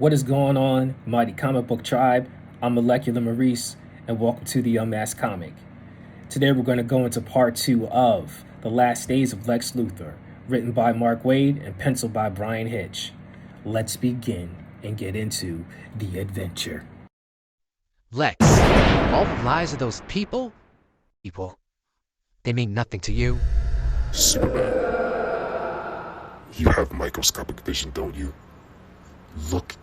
What is going on, mighty comic book tribe? I'm Molecular Maurice, and welcome to the Unmasked Comic. Today we're going to go into part 2 of The Last Days of Lex Luthor, written by Mark Waid and penciled by Brian Hitch. Let's begin and get into the adventure. Lex, all the lies of those people, they mean nothing to you. Superman, you have microscopic vision, don't you? Look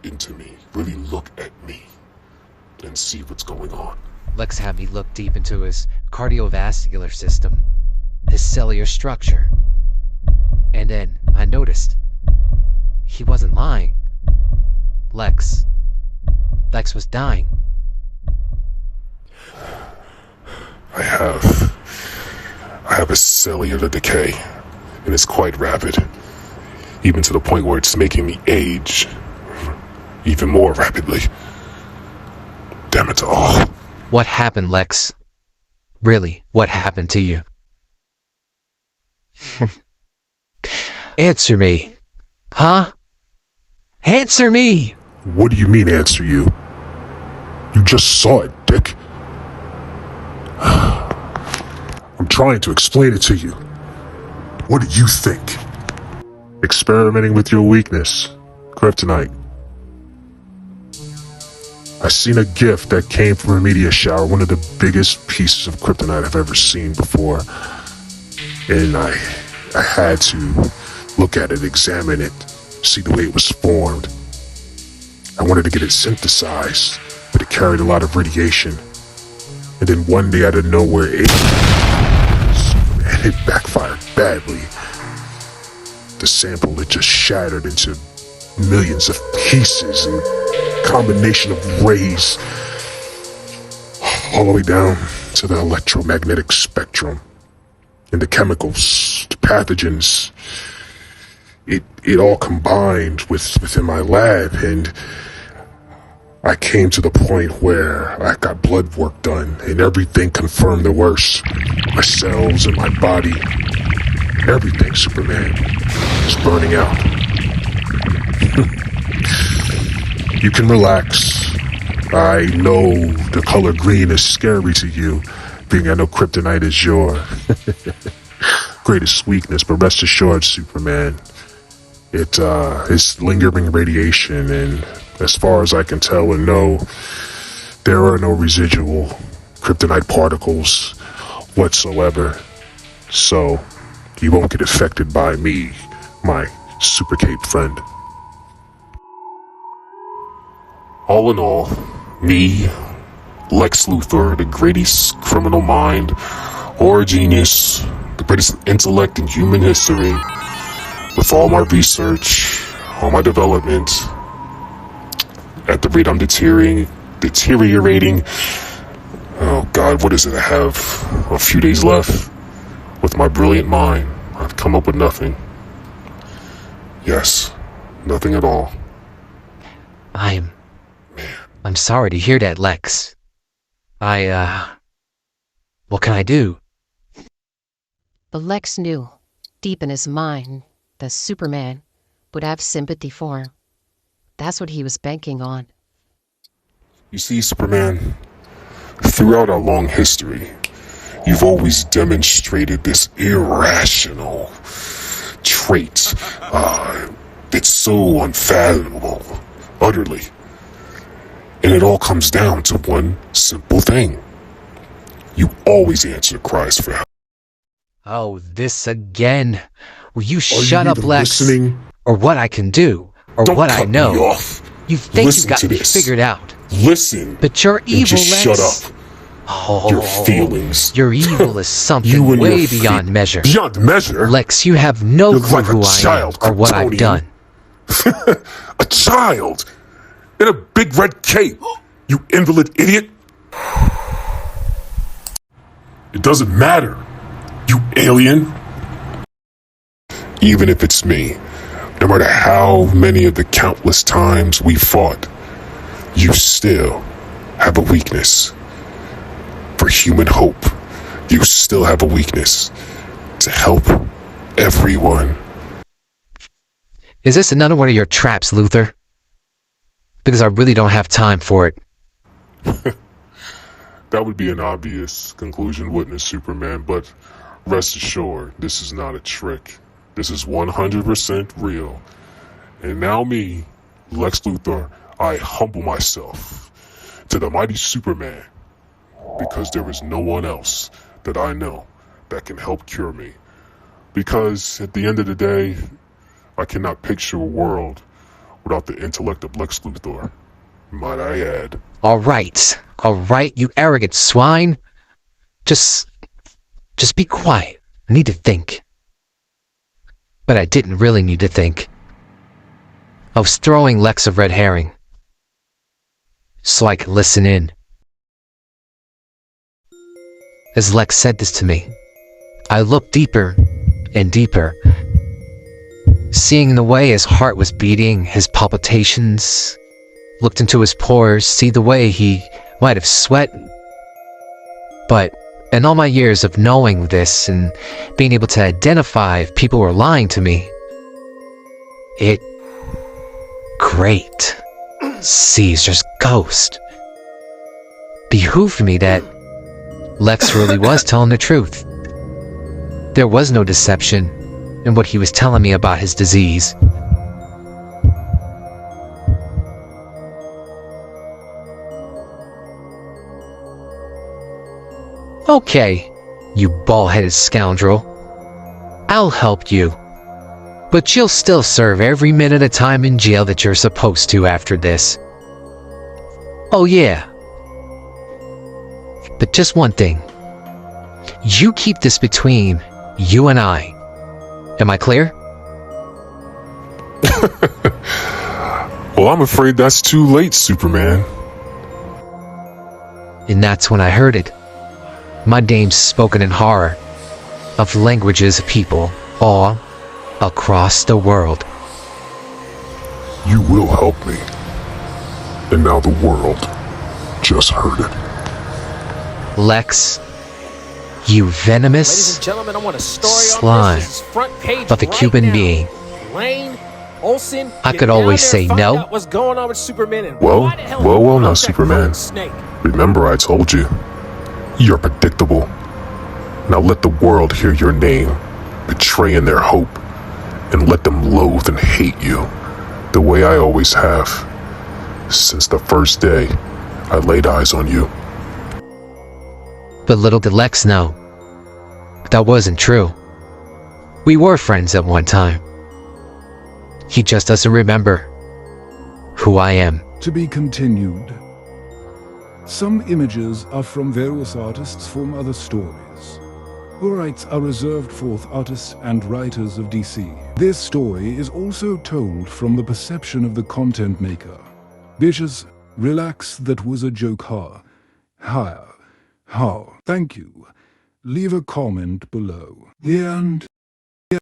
into me. Really look at me and see what's going on. Lex had me look deep into his cardiovascular system, his cellular structure. And then I noticed he wasn't lying. Lex was dying. I have a cellular decay, and it's quite rapid, even to the point where it's making me age even more rapidly. Damn it all. What happened, Lex? Really, what happened to you? Answer me. Huh? Answer me! What do you mean, answer you? You just saw it, Dick. I'm trying to explain it to you. What do you think? Experimenting with your weakness, kryptonite. I seen a gift that came from a meteor shower, one of the biggest pieces of kryptonite I've ever seen before. And I had to look at it, examine it, see the way it was formed. I wanted to get it synthesized, but it carried a lot of radiation. And then one day out of nowhere, it backfired badly. The sample, it just shattered into millions of pieces and combination of rays all the way down to the electromagnetic spectrum and the chemicals, the pathogens. It all combined within my lab, and I came to the point where I got blood work done, and everything confirmed the worst. My cells and my body, everything, Superman, is burning out. You can relax. I know the color green is scary to you, being I know kryptonite is your greatest weakness, but rest assured, Superman, it's lingering radiation, and as far as I can tell and know, there are no residual kryptonite particles whatsoever. So, you won't get affected by me, my super cape friend. All in all, me, Lex Luthor, the greatest criminal mind, or genius, the greatest intellect in human history, with all my research, all my development, at the rate I'm deteriorating, oh God, what is it? I have a few days left. With my brilliant mind, I've come up with nothing. Yes, nothing at all. I'm sorry to hear that, Lex. What can I do? But Lex knew, deep in his mind, that Superman would have sympathy for him. That's what he was banking on. You see, Superman, throughout our long history, you've always demonstrated this irrational trait. It's so unfathomable, utterly. And it all comes down to one simple thing. You always answer cries for help. Oh, this again. Will you Are shut you up, even Lex? listening? Or what I can do, or Don't what I cut know. me off. You think Listen you got to me this. figured out. Listen. But you're And evil, just Lex. shut up. Oh, Your feelings. Your evil is something You and way your beyond measure. Beyond measure? Lex, you have no You're clue like a who I child, am or what I've Kryptonian. done. A child in a big red cape. You invalid idiot. It doesn't matter, you alien. Even if it's me, no matter how many of the countless times we fought, you still have a weakness for human hope. You still have a weakness to help everyone. Is this another one of your traps, Luthor? because I really don't have time for it. That would be an obvious conclusion, wouldn't it, Superman? But rest assured, this is not a trick. This is 100% real. And now me, Lex Luthor, I humble myself to the mighty Superman, because there is no one else that I know that can help cure me. Because at the end of the day, I cannot picture a world without the intellect of Lex Luthor, might I add. All right, you arrogant swine. Just be quiet. I need to think. But I didn't really need to think. I was throwing Lex a red herring, so I could listen in. As Lex said this to me, I looked deeper and deeper, seeing the way his heart was beating, his palpitations, looked into his pores, see the way he might have sweat. But in all my years of knowing this and being able to identify if people were lying to me, it great Caesar's ghost behooved me that Lex really was telling the truth. There was no deception in what he was telling me about his disease. Okay, you bald-headed scoundrel. I'll help you. But you'll still serve every minute of time in jail that you're supposed to after this. Oh yeah. But just one thing. You keep this between you and I. Am I clear? Well, I'm afraid that's too late, Superman. And that's when I heard it. My name spoken in horror of languages of people all across the world. You will help me. And now the world just heard it. Lex, you venomous Ladies and gentlemen, I want a story slime on this. This is front page of a right Cuban now. being. Lane, Olsen, I get could down always there say and find no. out what's going on with Superman and Well, why the hell well, he well, now, caught that Superman. crooked snake. Remember I told you. You're predictable. Now let the world hear your name, betraying their hope, and let them loathe and hate you, the way I always have, since the first day I laid eyes on you. But little did Lex know, that wasn't true. We were friends at one time. He just doesn't remember who I am. To be continued. Some images are from various artists from other stories. All rights are reserved for artists and writers of DC. This story is also told from the perception of the content maker. Bitches, relax, that was a joke. How? Thank you. Leave a comment below. The end.